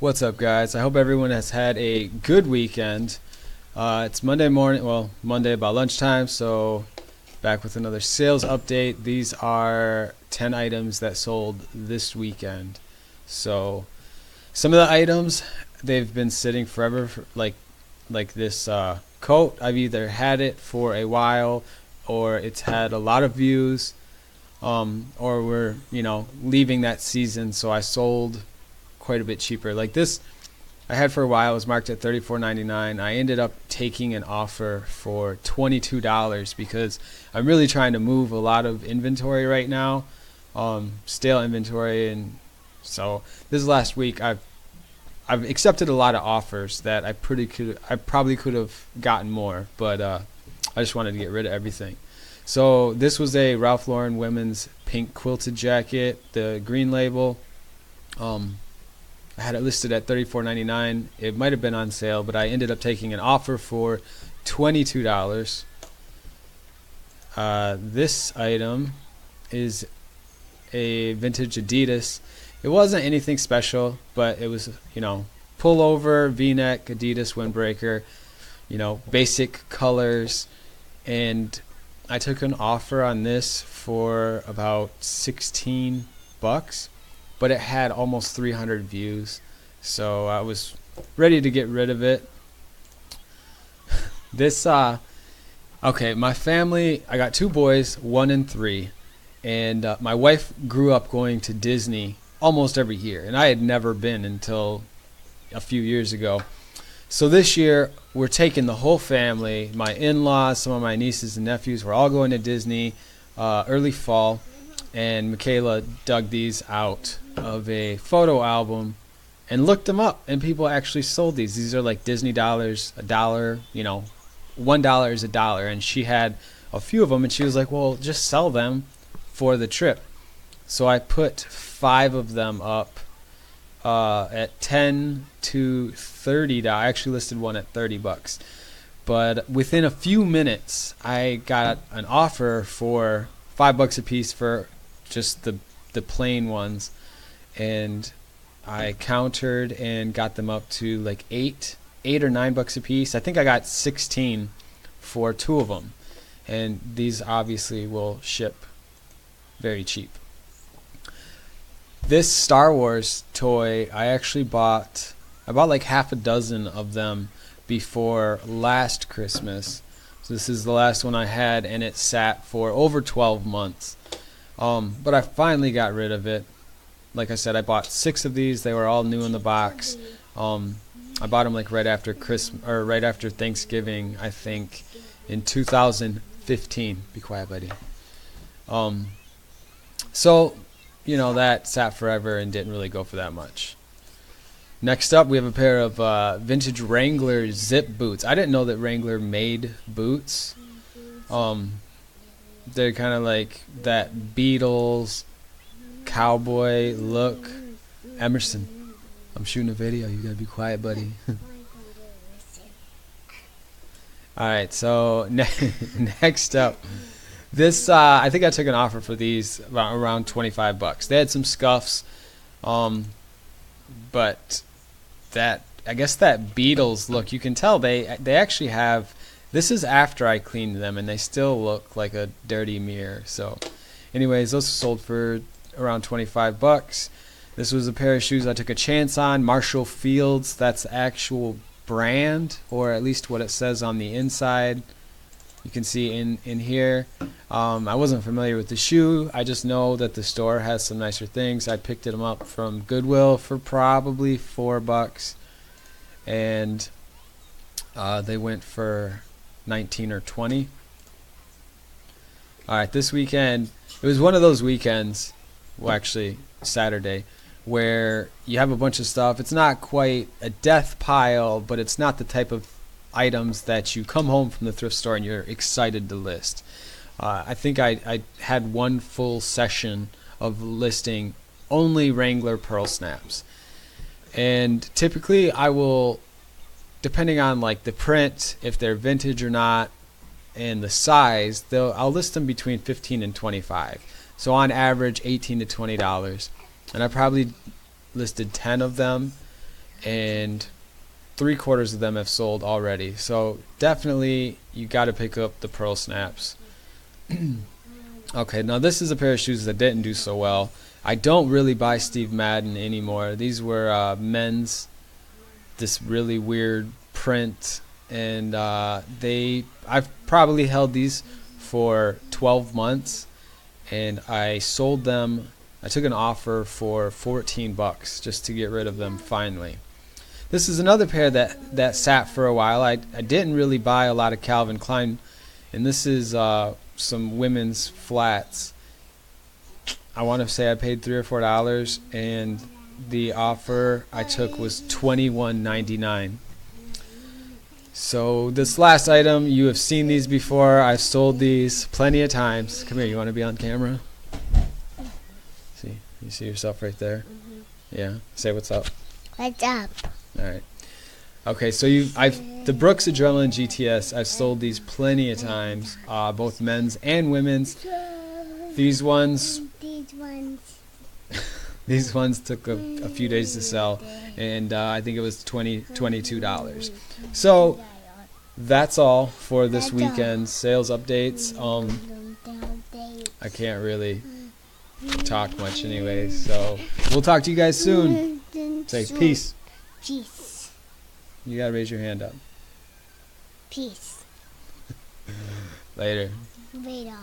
What's up, guys? I hope everyone has had a good weekend. It's Monday morning, well, Monday about lunchtime, so back with another sales update. These are 10 items that sold this weekend. So some of the items, they've been sitting forever, like this coat. I've either had it for a while or it's had a lot of views, or we're, leaving that season, so I sold quite a bit cheaper. Like this, I had for a while. It was marked at $34.99. I ended up taking an offer for $22 because I'm really trying to move a lot of inventory right now, stale inventory, and so this last week I've accepted a lot of offers that I probably could have gotten more, but I just wanted to get rid of everything. So this was a Ralph Lauren women's pink quilted jacket, the green label. I had it listed at $34.99. It might have been on sale, but I ended up taking an offer for $22. This item is a vintage Adidas. It wasn't anything special, but it was, pullover, V-neck, Adidas windbreaker, basic colors. And I took an offer on this for about 16 bucks. But it had almost 300 views, so I was ready to get rid of it. Okay, my family, I got 2 boys, 1 and 3, and my wife grew up going to Disney almost every year, and I had never been until a few years ago. So this year, we're taking the whole family, my in-laws, some of my nieces and nephews, we're all going to Disney early fall. And Michaela dug these out of a photo album and looked them up, and people actually sold these. These are like Disney dollars, $1, $1 is $1, and she had a few of them, and she was like, well, just sell them for the trip. So I put 5 of them up at $10 to $30. I actually listed one at 30 bucks. But within a few minutes, I got an offer for $5 a piece for just the plain ones, and I countered and got them up to like $8 or $9 a piece. I think I got 16 for 2 of them, and these obviously will ship very cheap. This Star Wars toy, I bought like half a dozen of them before last Christmas. So this is the last one I had, and it sat for over 12 months. But I finally got rid of it. Like I said, I bought 6 of these. They were all new in the box. I bought them like right after Christmas or right after Thanksgiving, I think, in 2015. Be quiet, buddy. So, that sat forever and didn't really go for that much. Next up, we have a pair of vintage Wrangler zip boots. I didn't know that Wrangler made boots. They're kind of like that Beatles cowboy look. Emerson, I'm shooting a video. You gotta be quiet, buddy. Alright, so next up, this I think I took an offer for these around 25 bucks. They had some scuffs, but I guess that Beatles look, you can tell they actually have. This is after I cleaned them, and they still look like a dirty mirror. So anyways, those sold for around 25 bucks. This was a pair of shoes I took a chance on. Marshall Fields, that's the actual brand, or at least what it says on the inside. You can see in here. I wasn't familiar with the shoe. I just know that the store has some nicer things. I picked them up from Goodwill for probably $4, and they went for 19 or 20. Alright, this weekend, it was one of those weekends, well actually Saturday, where you have a bunch of stuff. It's not quite a death pile, but it's not the type of items that you come home from the thrift store and you're excited to list. I think I had one full session of listing only Wrangler pearl snaps. And typically I will, depending on like the print, if they're vintage or not, and the size, I'll list them between 15 and 25. So on average, $18 to $20. And I probably listed 10 of them, and 3/4 of them have sold already. So definitely you got to pick up the Pearl Snaps. Okay, now this is a pair of shoes that didn't do so well. I don't really buy Steve Madden anymore. These were men's, this really weird print, and I've probably held these for 12 months, and I sold them. I took an offer for $14 just to get rid of them finally. This is another pair that sat for a while. I didn't really buy a lot of Calvin Klein, and this is some women's flats. I want to say I paid $3 or $4, and the offer I took was $21.99. So this last item, you have seen these before. I've sold these plenty of times. Come here, you want to be on camera? See, you see yourself right there? Yeah. Say what's up. What's up? All right. Okay, so the Brooks Adrenaline GTS. I've sold these plenty of times, both men's and women's. These ones took a few days to sell, and I think it was $22. So that's all for this weekend's sales updates. I can't really talk much anyways, so we'll talk to you guys soon. Say peace. Peace. You gotta raise your hand up. Peace. Later. Later.